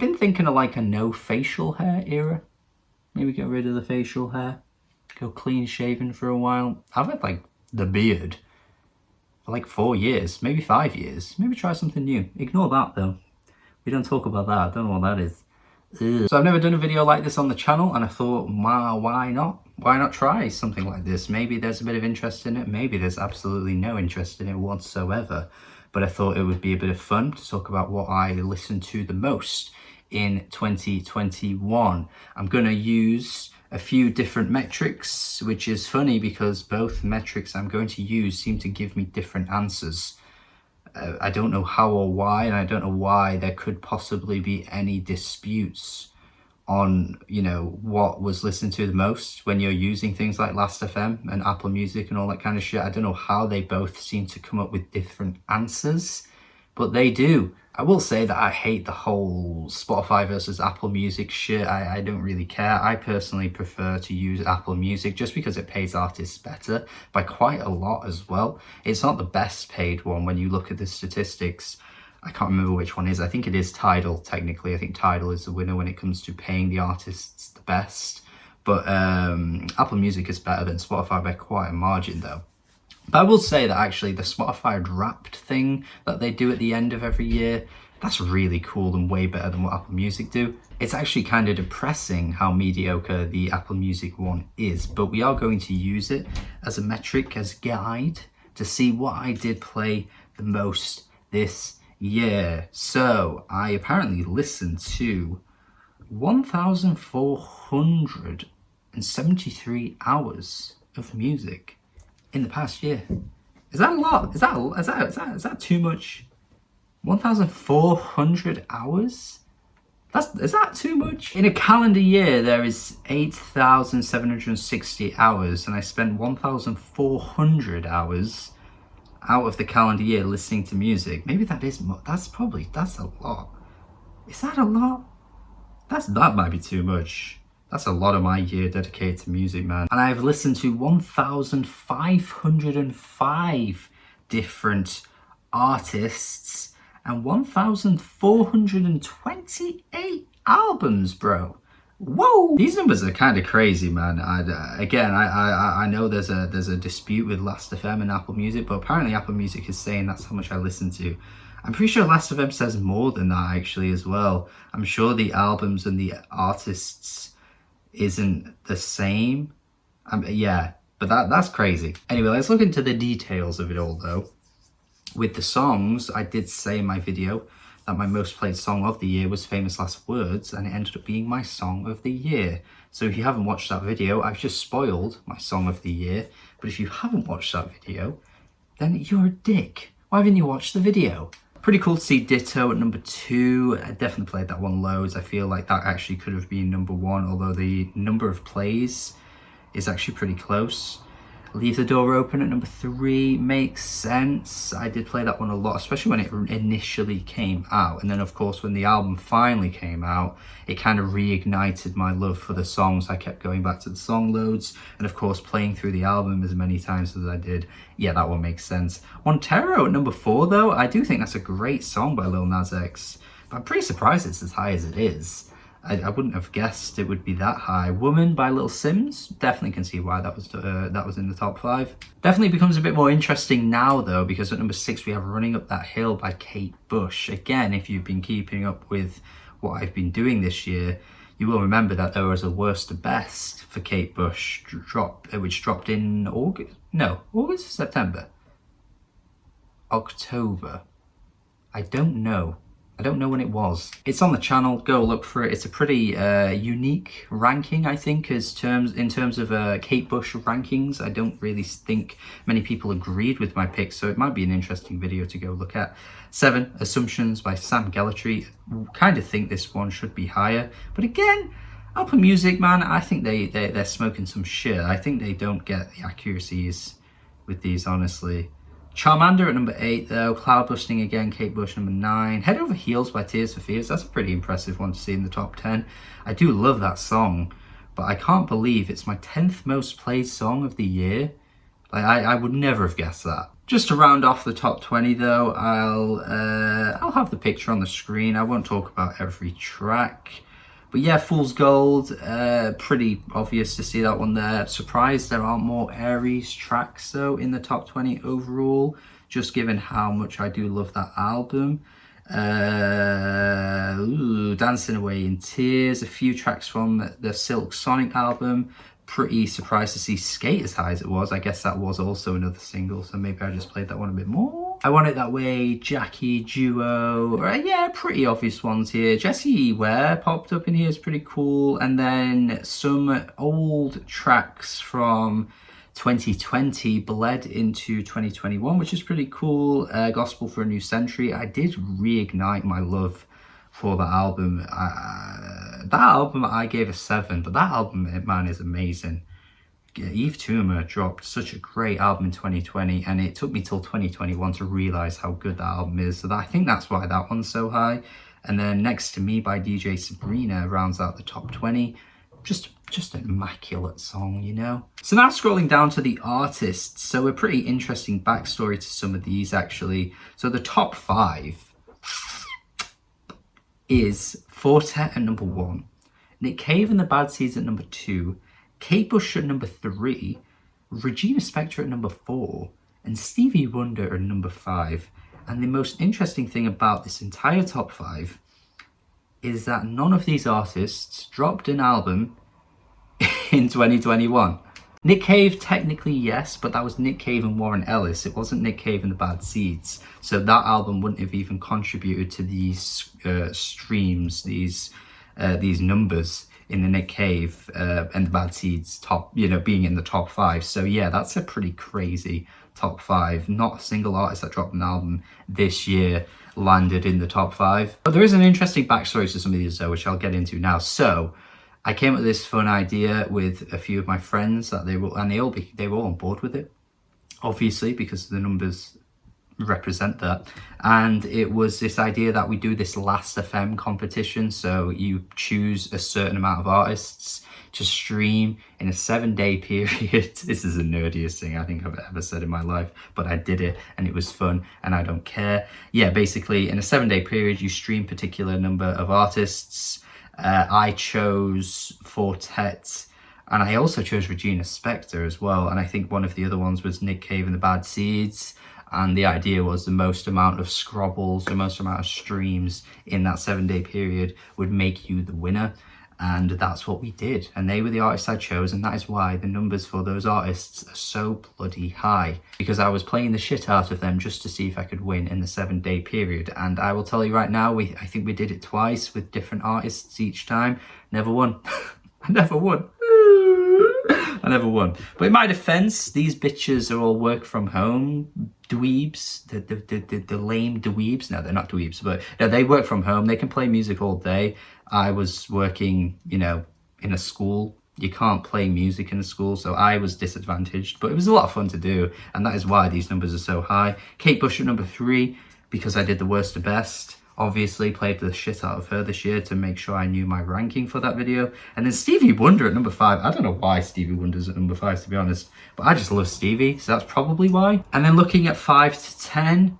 been thinking of like a no facial hair era. Maybe get rid of the facial hair. Go clean shaven for a while. I've had like the beard for like 4 years, maybe 5 years. Maybe try something new. Ignore that though. We don't talk about that. I don't know what that is. Ugh. So I've never done a video like this on the channel, and I thought, wow, why not? Why not try something like this? Maybe there's a bit of interest in it. Maybe there's absolutely no interest in it whatsoever. But I thought it would be a bit of fun to talk about what I listened to the most in 2021. I'm going to use a few different metrics, which is funny because both metrics I'm going to use seem to give me different answers. I don't know how or why, and I don't know why there could possibly be any disputes on, you know, what was listened to the most when you're using things like Last.fm and Apple Music and all that kind of shit. I don't know how they both seem to come up with different answers, but they do. I will say that I hate the whole Spotify versus Apple Music shit. I don't really care. I personally prefer to use Apple Music just because it pays artists better by quite a lot as well. It's not the best paid one when you look at the statistics. I can't remember which one is. I think it is Tidal, technically. I think Tidal is the winner when it comes to paying the artists the best. But Apple Music is better than Spotify by quite a margin though. But I will say that actually the Spotify Wrapped thing that they do at the end of every year, that's really cool and way better than what Apple Music do. It's actually kind of depressing how mediocre the Apple Music one is, but we are going to use it as a metric, as a guide, to see what I did play the most this year. So I apparently listened to 1,473 hours of music in the past year. Is that a lot? Is that too much? 1,400 hours? Is that too much? In a calendar year, there is 8,760 hours, and I spent 1,400 hours out of the calendar year listening to music. Maybe that is that's a lot. Is that a lot? That might be too much. That's a lot of my year dedicated to music, man. And I've listened to 1,505 different artists and 1,428 albums, bro. Whoa! These numbers are kind of crazy, man. I know there's a dispute with Last.fm and Apple Music, but apparently Apple Music is saying that's how much I listen to. I'm pretty sure Last.fm says more than that actually as well. I'm sure the albums and the artists isn't the same. Yeah, but that's crazy. Anyway, let's look into the details of it all though. With the songs, I did say in my video that my most played song of the year was Famous Last Words, and it ended up being my song of the year. So if you haven't watched that video, I've just spoiled my song of the year. But if you haven't watched that video, then you're a dick. Why haven't you watched the video? Pretty cool to see Ditto at number 2. I definitely played that one loads. I feel like that actually could have been number 1, although the number of plays is actually pretty close. Leave the Door Open at number 3 makes sense. I did play that one a lot, especially when it initially came out. And then of course when the album finally came out, it kind of reignited my love for the songs. I kept going back to the song loads, and of course playing through the album as many times as I did. Yeah, that one makes sense. Montero at number 4 though, I do think that's a great song by Lil Nas X. But I'm pretty surprised it's as high as it is. I wouldn't have guessed it would be that high. Woman by Little Sims, definitely can see why that was in the top 5. Definitely becomes a bit more interesting now though, because at number 6 we have Running Up That Hill by Kate Bush. Again, if you've been keeping up with what I've been doing this year, you will remember that there was a worst to best for Kate Bush which dropped in August, September, October. I don't know when it was. It's on the channel, go look for it. It's a pretty unique ranking, I think, in terms of Kate Bush rankings. I don't really think many people agreed with my pick, so it might be an interesting video to go look at. 7, Assumptions by Sam Gellatry. Kind of think this one should be higher, but again, Apple Music, man, I think they're smoking some shit. I think they don't get the accuracies with these, honestly. Charmander at number 8 though, Cloudbusting again, Kate Bush number 9. Head Over Heels by Tears for Fears, that's a pretty impressive one to see in the top 10. I do love that song, but I can't believe it's my 10th most played song of the year. Like, I would never have guessed that. Just to round off the top 20 though, I'll have the picture on the screen. I won't talk about every track. But yeah, Fool's Gold, pretty obvious to see that one there. Surprised there aren't more Aries tracks though in the top 20 overall, just given how much I do love that album. Dancing Away in Tears, a few tracks from the Silk Sonic album. Pretty surprised to see Skate as high as it was. I guess that was also another single, so maybe I just played that one a bit more. I Want It That Way, Jackie, Duo, yeah, pretty obvious ones here. Jessie Ware popped up in here, is pretty cool. And then some old tracks from 2020 bled into 2021, which is pretty cool. Gospel for a New Century. I did reignite my love for that album. I gave a 7, but that album, man, is amazing. Eve Toomer dropped such a great album in 2020, and it took me till 2021 to realize how good that album is. So I think that's why that one's so high. And then Next to Me by DJ Sabrina rounds out the top 20. Just an immaculate song, you know. So now scrolling down to the artists. So a pretty interesting backstory to some of these actually. So the top 5 is Fortet at number 1, Nick Cave and the Bad Seeds at number 2, Kate Bush at number 3, Regina Spektor at number 4, and Stevie Wonder at number 5. And the most interesting thing about this entire top 5 is that none of these artists dropped an album in 2021. Nick Cave, technically yes, but that was Nick Cave and Warren Ellis. It wasn't Nick Cave and the Bad Seeds. So that album wouldn't have even contributed to these streams, these numbers in the Nick Cave and the Bad Seeds top, being in the top 5. So yeah, that's a pretty crazy top 5. Not a single artist that dropped an album this year landed in the top 5. But there is an interesting backstory to some of these though, which I'll get into now. So I came up with this fun idea with a few of my friends that they were all on board with it, obviously, because the numbers represent that. And it was this idea that we do this Last FM competition. So you choose a certain amount of artists to stream in a 7-day period. This is the nerdiest thing I think I've ever said in my life, but I did it and it was fun and I don't care. Yeah, basically in a 7-day period, you stream particular number of artists. I chose Fortet, and I also chose Regina Spektor as well. And I think one of the other ones was Nick Cave and the Bad Seeds. And the idea was the most amount of scrobbles, the most amount of streams in that 7-day period would make you the winner. And that's what we did. And they were the artists I chose. And that is why the numbers for those artists are so bloody high. Because I was playing the shit out of them just to see if I could win in the 7-day period. And I will tell you right now, I think we did it twice with different artists each time. Never won. I never won. I never won. But in my defense, these bitches are all work from home dweebs, the lame dweebs. No, they're not dweebs, but no, they work from home. They can play music all day. I was working, in a school. You can't play music in a school, so I was disadvantaged, but it was a lot of fun to do, and that is why these numbers are so high. Kate Bush at number 3, because I did the worst to best. Obviously played the shit out of her this year to make sure I knew my ranking for that video. And then Stevie Wonder at number 5. I don't know why Stevie Wonder's at number 5, to be honest, but I just love Stevie, so that's probably why. And then looking at 6 to 10,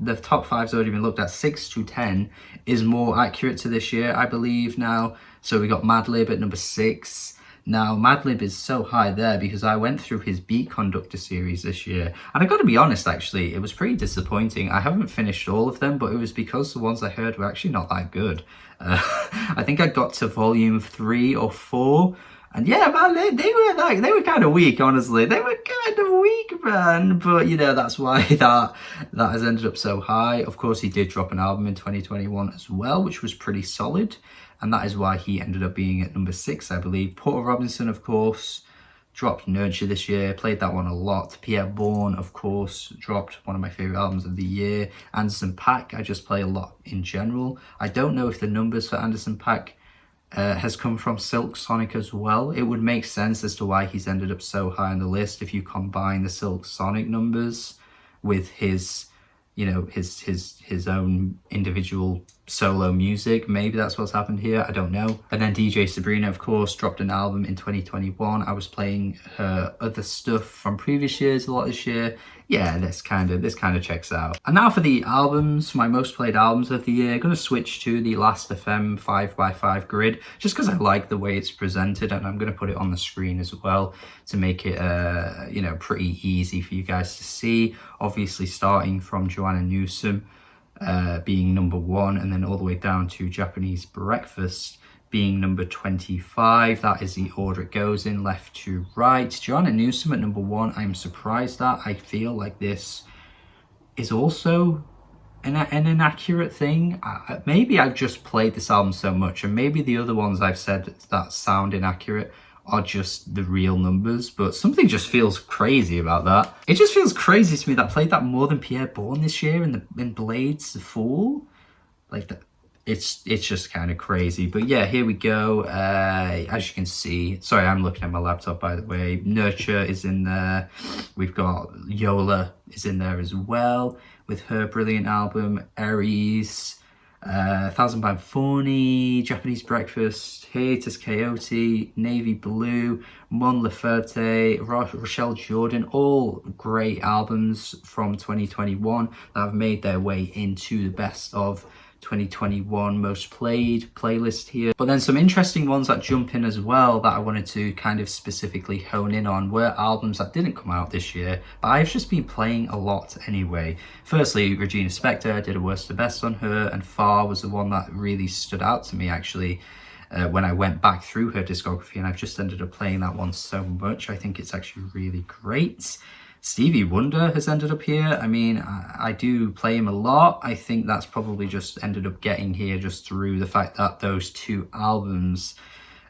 the top 5's already been looked at. 6 to 10 is more accurate to this year, I believe now. So we got Madlib at number 6. Now, Madlib is so high there because I went through his Beat Conductor series this year. And I got to be honest, actually, it was pretty disappointing. I haven't finished all of them, but it was because the ones I heard were actually not that good. I think I got to volume 3 or 4. And yeah, man, they were kind of weak, honestly. They were kind of weak, man. But, that's why that has ended up so high. Of course, he did drop an album in 2021 as well, which was pretty solid. And that is why he ended up being at number 6, I believe. Porter Robinson, of course, dropped Nurture this year. Played that one a lot. Pierre Bourne, of course, dropped one of my favourite albums of the year. Anderson .Paak, I just play a lot in general. I don't know if the numbers for Anderson .Paak has come from Silk Sonic as well. It would make sense as to why he's ended up so high on the list if you combine the Silk Sonic numbers with his you know, his own individual solo music. Maybe that's what's happened here, I don't know. And then DJ Sabrina, of course, dropped an album in 2021. I was playing her other stuff from previous years a lot this year. Yeah, this kind of checks out. And now for the albums, my most played albums of the year. I'm gonna switch to the Last FM 5x5 grid, just because I like the way it's presented, and I'm gonna put it on the screen as well to make it, you know, pretty easy for you guys to see. Obviously, starting from Joanna Newsom being number 1, and then all the way down to Japanese Breakfast being number 25. That is the order it goes in, left to right. Joanna Newsom at number 1, I'm surprised at. I feel like this is also an inaccurate thing. Maybe I've just played this album so much, and maybe the other ones I've said that sound inaccurate are just the real numbers, but something just feels crazy about that. It just feels crazy to me that I played that more than Pierre Bourne this year in Blades the Fool. Like that. It's just kind of crazy. But yeah, here we go. As you can see, sorry, I'm looking at my laptop, by the way. Nurture is in there. We've got Yola is in there as well with her brilliant album. Aries, Thousand Pound Phony, Japanese Breakfast, Hiatus Coyote, Navy Blue, Mon Laferte, Rochelle Jordan, all great albums from 2021 that have made their way into the best of 2021 most played playlist here. But then some interesting ones that jump in as well that I wanted to kind of specifically hone in on were albums that didn't come out this year, but I've just been playing a lot anyway. Firstly, Regina Spektor, I did a worst to best on her, and Far was the one that really stood out to me actually when I went back through her discography, and I've just ended up playing that one so much. I think it's actually really great. Stevie Wonder has ended up here. I mean, I do play him a lot. I think that's probably just ended up getting here just through the fact that those 2 albums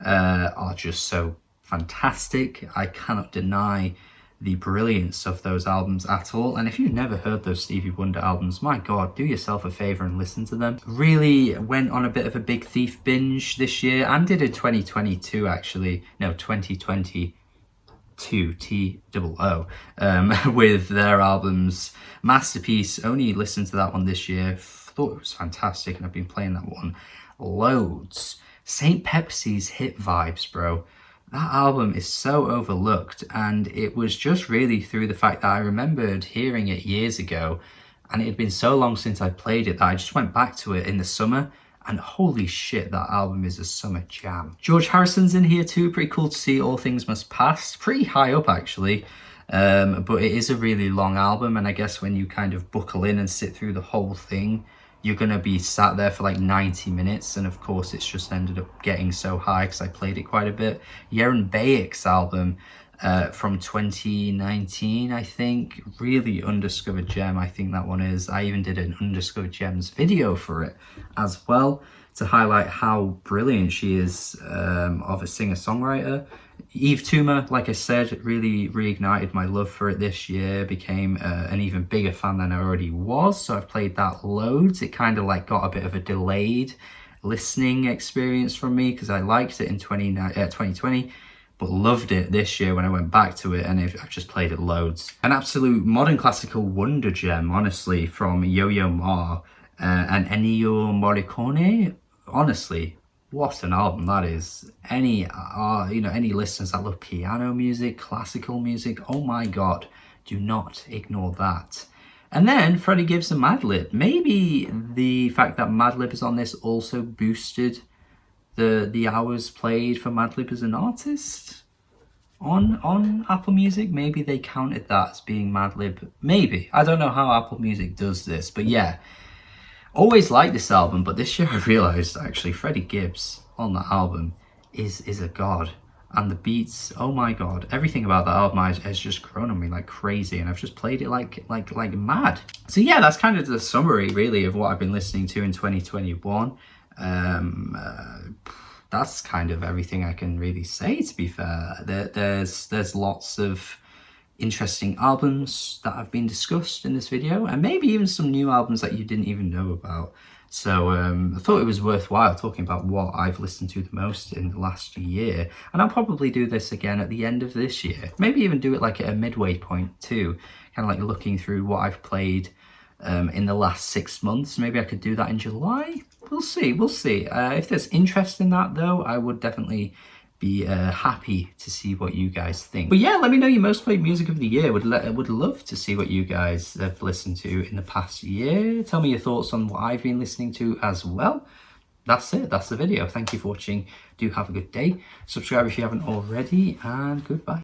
are just so fantastic. I cannot deny the brilliance of those albums at all. And if you've never heard those Stevie Wonder albums, my God, do yourself a favor and listen to them. Really went on a bit of a Big Thief binge this year, and did in 2022 actually. No, 2020. TOO with their albums. Masterpiece, only listened to that one this year, thought it was fantastic, and I've been playing that one loads. St. Pepsi's Hit Vibes, bro. That album is so overlooked, and it was just really through the fact that I remembered hearing it years ago, and it had been so long since I played it that I just went back to it in the summer. And holy shit, that album is a summer jam. George Harrison's in here too, pretty cool to see. All Things Must Pass, pretty high up actually. But it is a really long album, and I guess when you kind of buckle in and sit through the whole thing, you're gonna be sat there for like 90 minutes, and of course it's just ended up getting so high because I played it quite a bit. Yaron Bayek's album from 2019, I think, really undiscovered gem. I think that one is. I even did an Undiscovered Gems video for it as well to highlight how brilliant she is of a singer-songwriter. Eve Toomer, like I said, really reignited my love for it this year, became an even bigger fan than I already was, so I've played that loads. It kind of like got a bit of a delayed listening experience from me because I liked it in 2020, but loved it this year when I went back to it, and I've just played it loads. An absolute modern classical wonder gem, honestly, from Yo-Yo Ma and Ennio Morricone. Honestly, what an album that is. Any listeners that love piano music, classical music, oh my God, do not ignore that. And then Freddie Gibbs and Madlib. Maybe the fact that Madlib is on this also boosted the hours played for Madlib as an artist on Apple Music. Maybe they counted that as being Madlib. Maybe. I don't know how Apple Music does this, but yeah. Always liked this album, but this year I realised actually Freddie Gibbs on that album is a god. And the beats, oh my God, everything about that album has just grown on me like crazy, and I've just played it like mad. So yeah, that's kind of the summary really of what I've been listening to in 2021. That's kind of everything I can really say, to be fair. There's lots of interesting albums that have been discussed in this video, and maybe even some new albums that you didn't even know about. So I thought it was worthwhile talking about what I've listened to the most in the last year, and I'll probably do this again at the end of this year. Maybe even do it like at a midway point too, kind of like looking through what I've played in the last 6 months. Maybe I could do that in July. We'll see. If there's interest in that though, I would definitely be happy to see what you guys think. But yeah, let me know your most played music of the year. Would love to see what you guys have listened to in the past year. Tell me your thoughts on what I've been listening to as well. That's it. That's the video. Thank you for watching. Do have a good day. Subscribe if you haven't already, and goodbye.